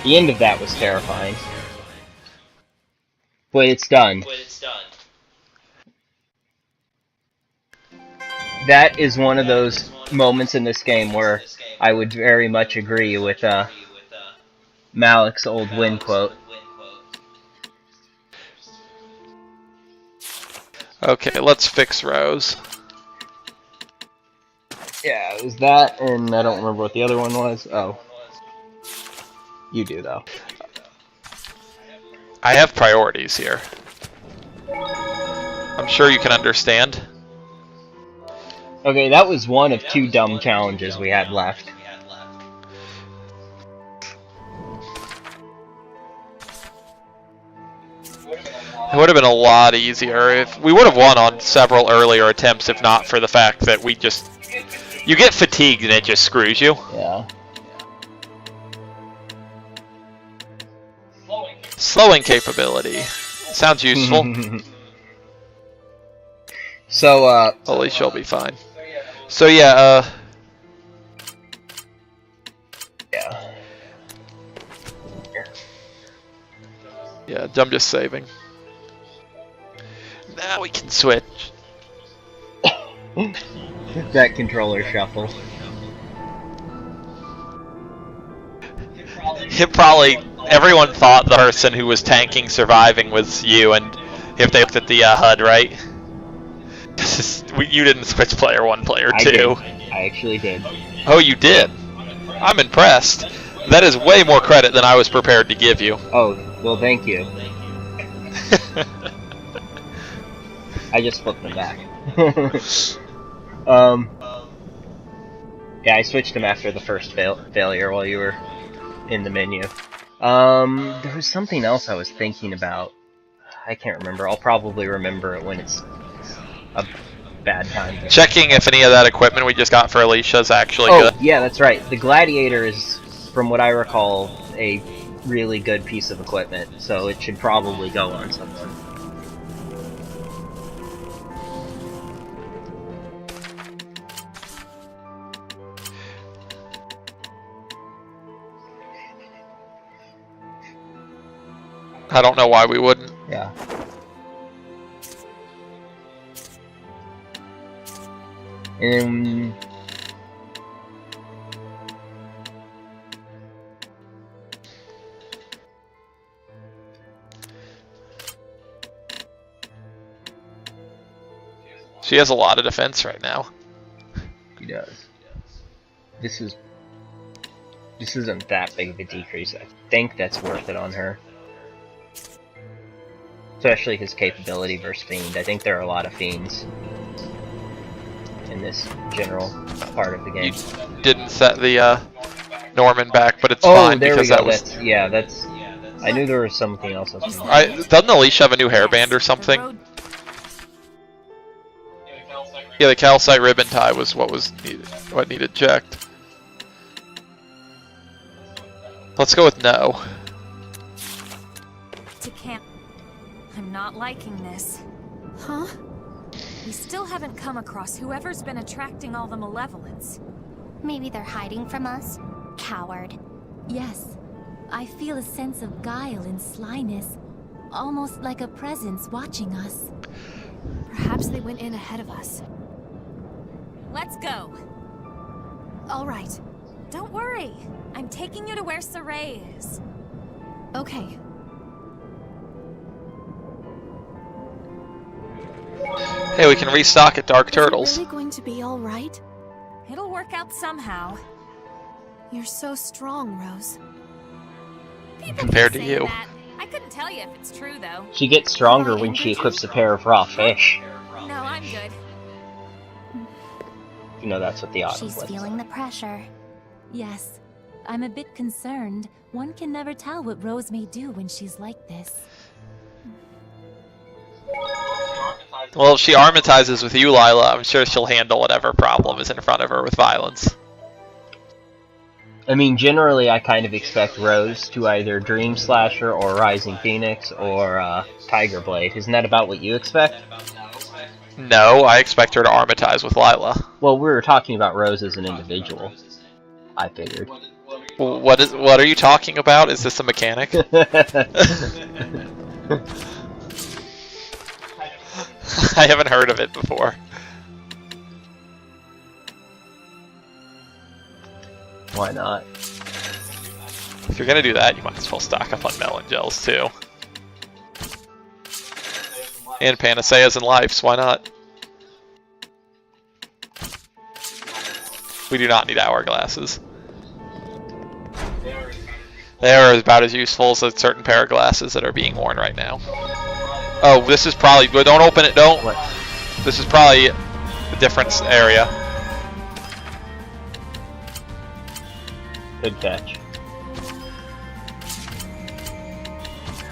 The end of that was terrifying. But it's done. That is one of those moments in this game where I would very much agree with Malik's old win quote. Okay, let's fix Rose. Yeah, it was that, and I don't remember what the other one was. Oh. You do, though. I have priorities here. I'm sure you can understand. Okay, that was one of 2 dumb challenges we had left. It would have been a lot easier if we would have won on several earlier attempts, if not for the fact that we just... You get fatigued and it just screws you. Yeah. Slowing capability. Sounds useful. So, Alisha will be fine. So yeah, yeah. Yeah, I'm just saving. Now we can switch. That controller shuffle. It probably... Everyone thought the person who was tanking surviving was you, and if they looked at the HUD, right? You didn't switch player 1, player 2. I actually did. Oh, you did? I'm impressed. That is way more credit than I was prepared to give you. Oh, well, thank you. I just flipped them back. Yeah, I switched them after the first failure while you were in the menu. There was something else I was thinking about. I can't remember. I'll probably remember it when it's a bad time. Checking if any of that equipment we just got for Alisha is actually good. Oh, yeah, that's right. The Gladiator is, from what I recall, a really good piece of equipment, so it should probably go on someone. I don't know why we wouldn't. Yeah. She has a lot of defense right now. He does. This isn't that big of a decrease. I think that's worth it on her. Especially his capability versus Fiend. I think there are a lot of Fiends in this general part of the game. You didn't set the Norman back, but it's fine there because we go. that was... I knew there was something else. Doesn't Alisha have a new hairband or something? Yeah, the calcite ribbon tie was what needed checked. Let's go with no. To camp. I'm not liking this. Huh? We still haven't come across whoever's been attracting all the malevolence. Maybe they're hiding from us? Coward. Yes. I feel a sense of guile and slyness. Almost like a presence watching us. Perhaps they went in ahead of us. Let's go. All right. Don't worry. I'm taking you to where Saray is. Okay. Hey, we can restock at Dark Turtles. Is it really going to be all right? It'll work out somehow. You're so strong, Rose. People Compared keep to saying you. that. I couldn't tell you if it's true, though. She gets stronger when she equips a pair of raw fish. No, I'm good. You know that's what the autumn She's was. feeling the pressure. Yes. I'm a bit concerned. One can never tell what Rose may do when she's like this. Well, if she armatizes with you, Lila, I'm sure she'll handle whatever problem is in front of her with violence. I mean, generally I kind of expect Rose to either Dream Slasher or Rising Phoenix or Tiger Blade. Isn't that about what you expect? No, I expect her to armatize with Lila. Well, we were talking about Rose as an individual. I figured. What are you talking about? Is this a mechanic? I haven't heard of it before. Why not? If you're gonna do that, you might as well stock up on melon gels too. And panaceas and lives, why not? We do not need hourglasses. They are about as useful as a certain pair of glasses that are being worn right now. Oh, this is probably... Don't open it, don't! What? This is probably a different area. Good catch.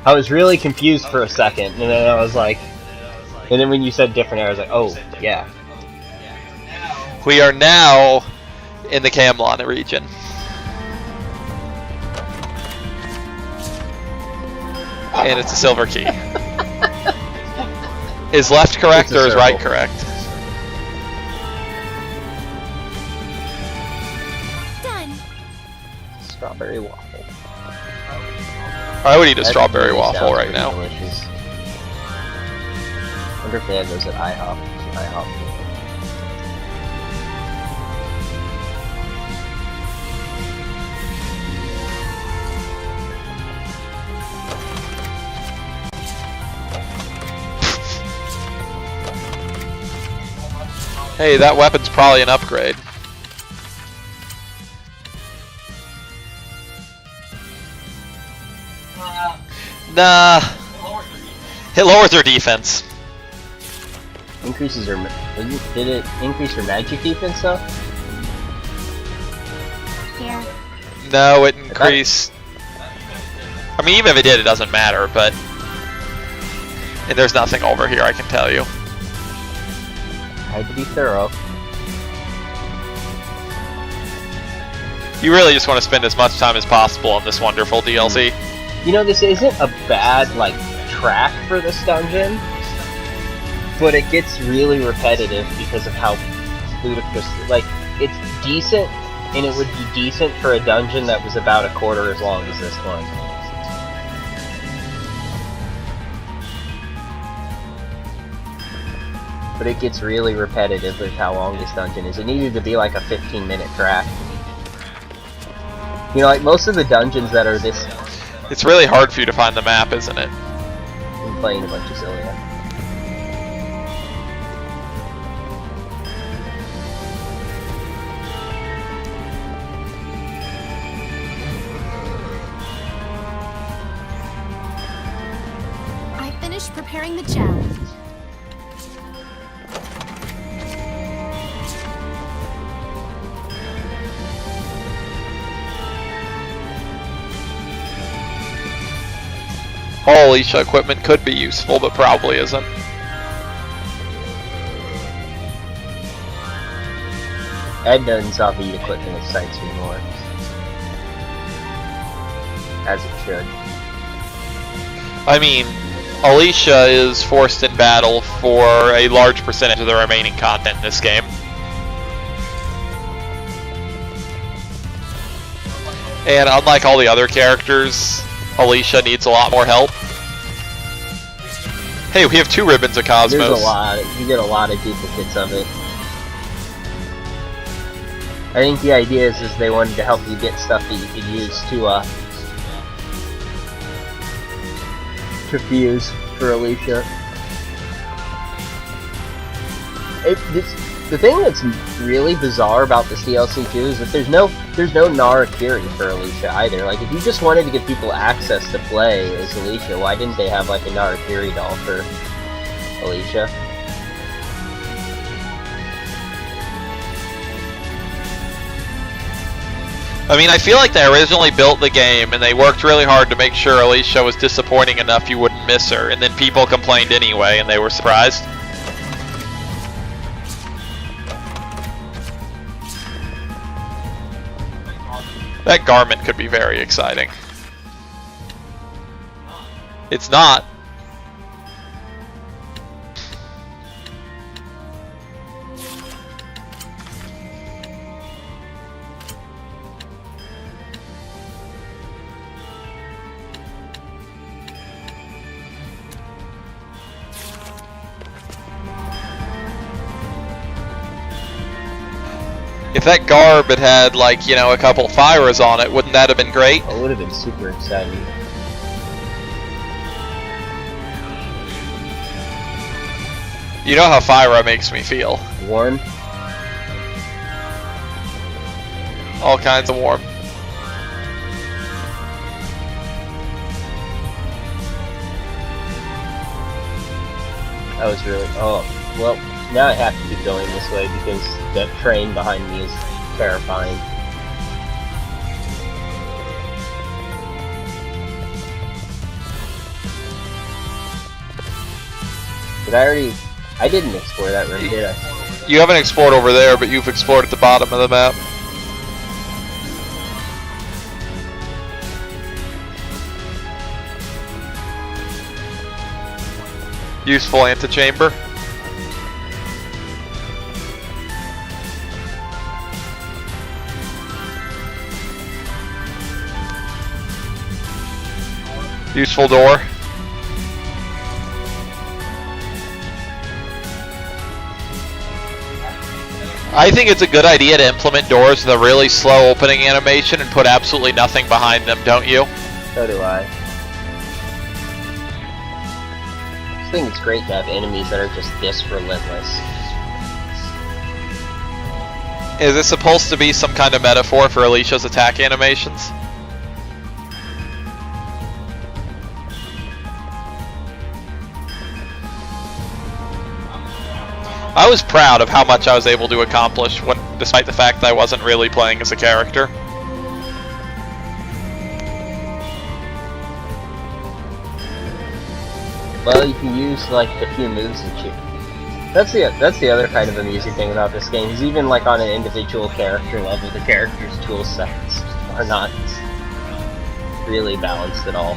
I was really confused for a second, and then I was like... And then when you said different area, I was like, oh, yeah. We are now in the Camlon region. And it's a silver key. Is left correct or is right correct? Done. Strawberry waffle. I would eat a That strawberry really waffle sounds right pretty now. delicious. Wonder if they have those at IHOP. Hey, that weapon's probably an upgrade. Nah. It lowers their defense. Increases their... Did it increase your magic defense though? Here. No, it increased... I mean, even if it did, it doesn't matter, but... And there's nothing over here, I can tell you. I had to be thorough. You really just want to spend as much time as possible on this wonderful DLC. You know, this isn't a bad, like, track for this dungeon, but it gets really repetitive because of how ludicrous... Like, it's decent, and it would be decent for a dungeon that was about a quarter as long as this one. But it gets really repetitive with how long this dungeon is. It needed to be like a 15-minute track. You know, like most of the dungeons that are this... It's really hard for you to find the map, isn't it? I'm playing a bunch of Zestiria. I finished preparing the challenge. All Alisha equipment could be useful, but probably isn't. Ed doesn't stop eat equipment excites me more. As it should. I mean, Alisha is forced in battle for a large percentage of the remaining content in this game. And unlike all the other characters, Alisha needs a lot more help. Hey, we have 2 ribbons of Cosmos. There's a lot. You get a lot of duplicates of it. I think the idea is they wanted to help you get stuff that you could use to fuse for Alisha. The thing that's really bizarre about this DLC too is that there's no Narakiri for Alisha either. Like, if you just wanted to give people access to play as Alisha, why didn't they have like a Narakiri doll for Alisha? I mean, I feel like they originally built the game and they worked really hard to make sure Alisha was disappointing enough you wouldn't miss her, and then people complained anyway and they were surprised. That garment could be very exciting. It's not. If that garb had like, you know, a couple Fyras on it, wouldn't that have been great? It would have been super exciting. You know how Fyra makes me feel. Warm. All kinds of warm. That was really... Oh, well, now I have to keep going this way because that train behind me is terrifying. Did I already... I didn't explore that room, did I? You haven't explored over there, but you've explored at the bottom of the map. Useful antechamber. Useful door. I think it's a good idea to implement doors with a really slow opening animation and put absolutely nothing behind them, don't you? So do I. I think it's great to have enemies that are just this relentless. Is this supposed to be some kind of metaphor for Alisha's attack animations? I was proud of how much I was able to accomplish, despite the fact that I wasn't really playing as a character. Well, you can use like the few moves that you... That's the other kind of amusing thing about this game, is even like on an individual character level, the character's tool sets are not really balanced at all.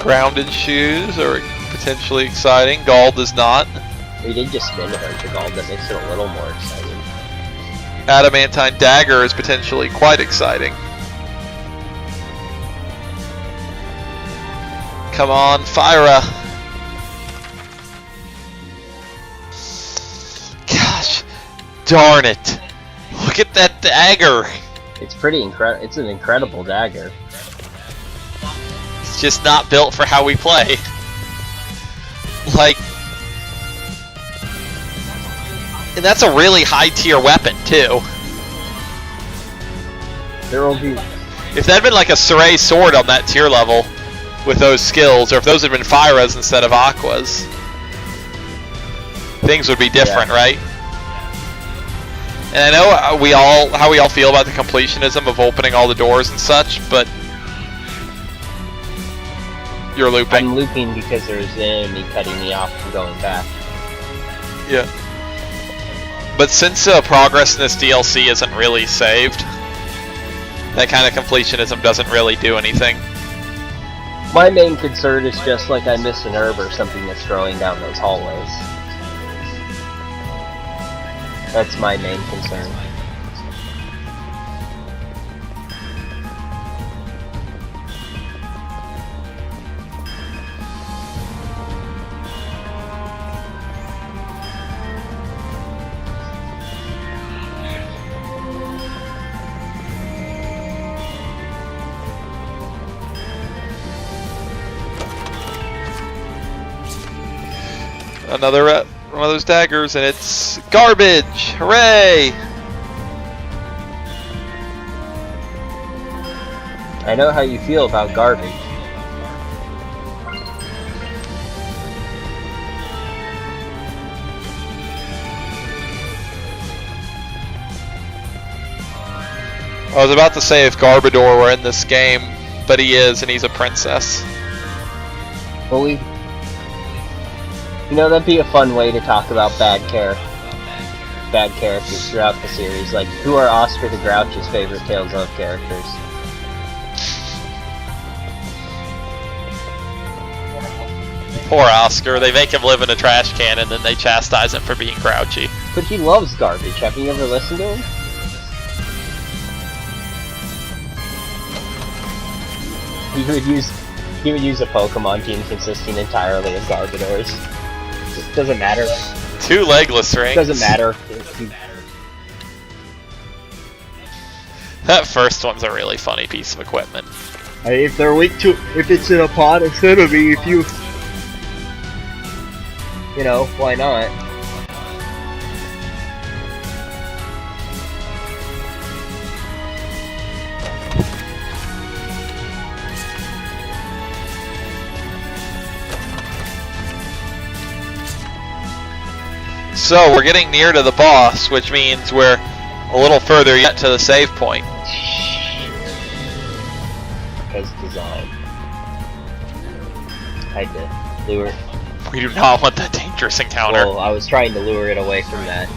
Grounded shoes are potentially exciting. Gall does not. We did just spin a bunch of gold, that makes it a little more exciting. Adamantine dagger is potentially quite exciting. Come on, Fyra. Gosh, darn it. Look at that dagger. It's pretty incredible. It's an incredible dagger. It's just not built for how we play. Like, and that's a really high tier weapon too. There will be... If that had been like a Saray sword on that tier level with those skills, or if those had been Fyras instead of Aquas, things would be different, Yeah. right? And I know how we all feel about the completionism of opening all the doors and such, but you're looping. I'm looping because there's an enemy cutting me off from going back. Yeah. But since progress in this DLC isn't really saved, that kind of completionism doesn't really do anything. My main concern is just like I missed an herb or something that's growing down those hallways. That's my main concern. Another one of those daggers, and it's garbage! Hooray! I know how you feel about garbage. I was about to say if Garbador were in this game, but he is, and he's a princess. Well, you know, that'd be a fun way to talk about bad characters throughout the series. Like, who are Oscar the Grouch's favorite Tales of characters? Poor Oscar. They make him live in a trash can, and then they chastise him for being grouchy. But he loves garbage. Have you ever listened to him? He would use a Pokemon team consisting entirely of Garbodors. It doesn't matter. 2 legless rings. Doesn't matter. That first one's a really funny piece of equipment. If they're weak to, if it's in a pod instead of me, if you know, why not? So we're getting near to the boss, which means we're a little further yet to the save point. As designed. I had to lure. We do not want that dangerous encounter. Well, I was trying to lure it away from that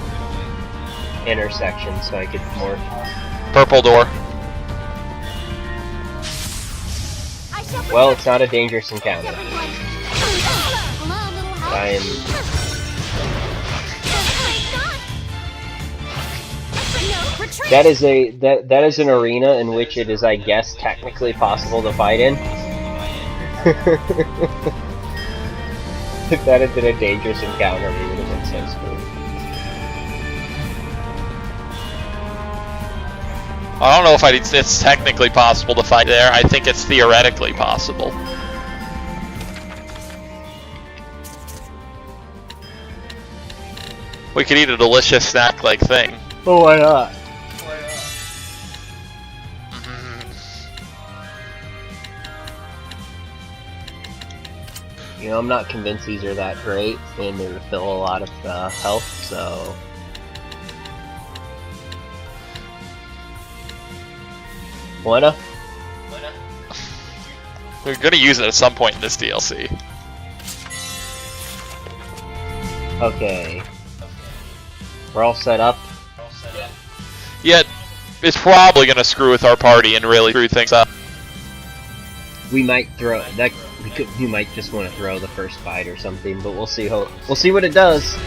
intersection so I could more. Purple door. Well, it's not a dangerous encounter. Hello, little house. I am. No, retreat. That is that is an arena in which it is, I guess, technically possible to fight in. If that had been a dangerous encounter, we would have been so screwed. I don't know if it's technically possible to fight there. I think it's theoretically possible. We could eat a delicious snack-like thing. Oh, why not? You know, I'm not convinced these are that great, and they refill a lot of health, so... Wanna? We're gonna use it at some point in this DLC. Okay. We're all set up. Yet, it's probably gonna screw with our party and really screw things up. We might throw that. We might just want to throw the first fight or something, but we'll see what it does.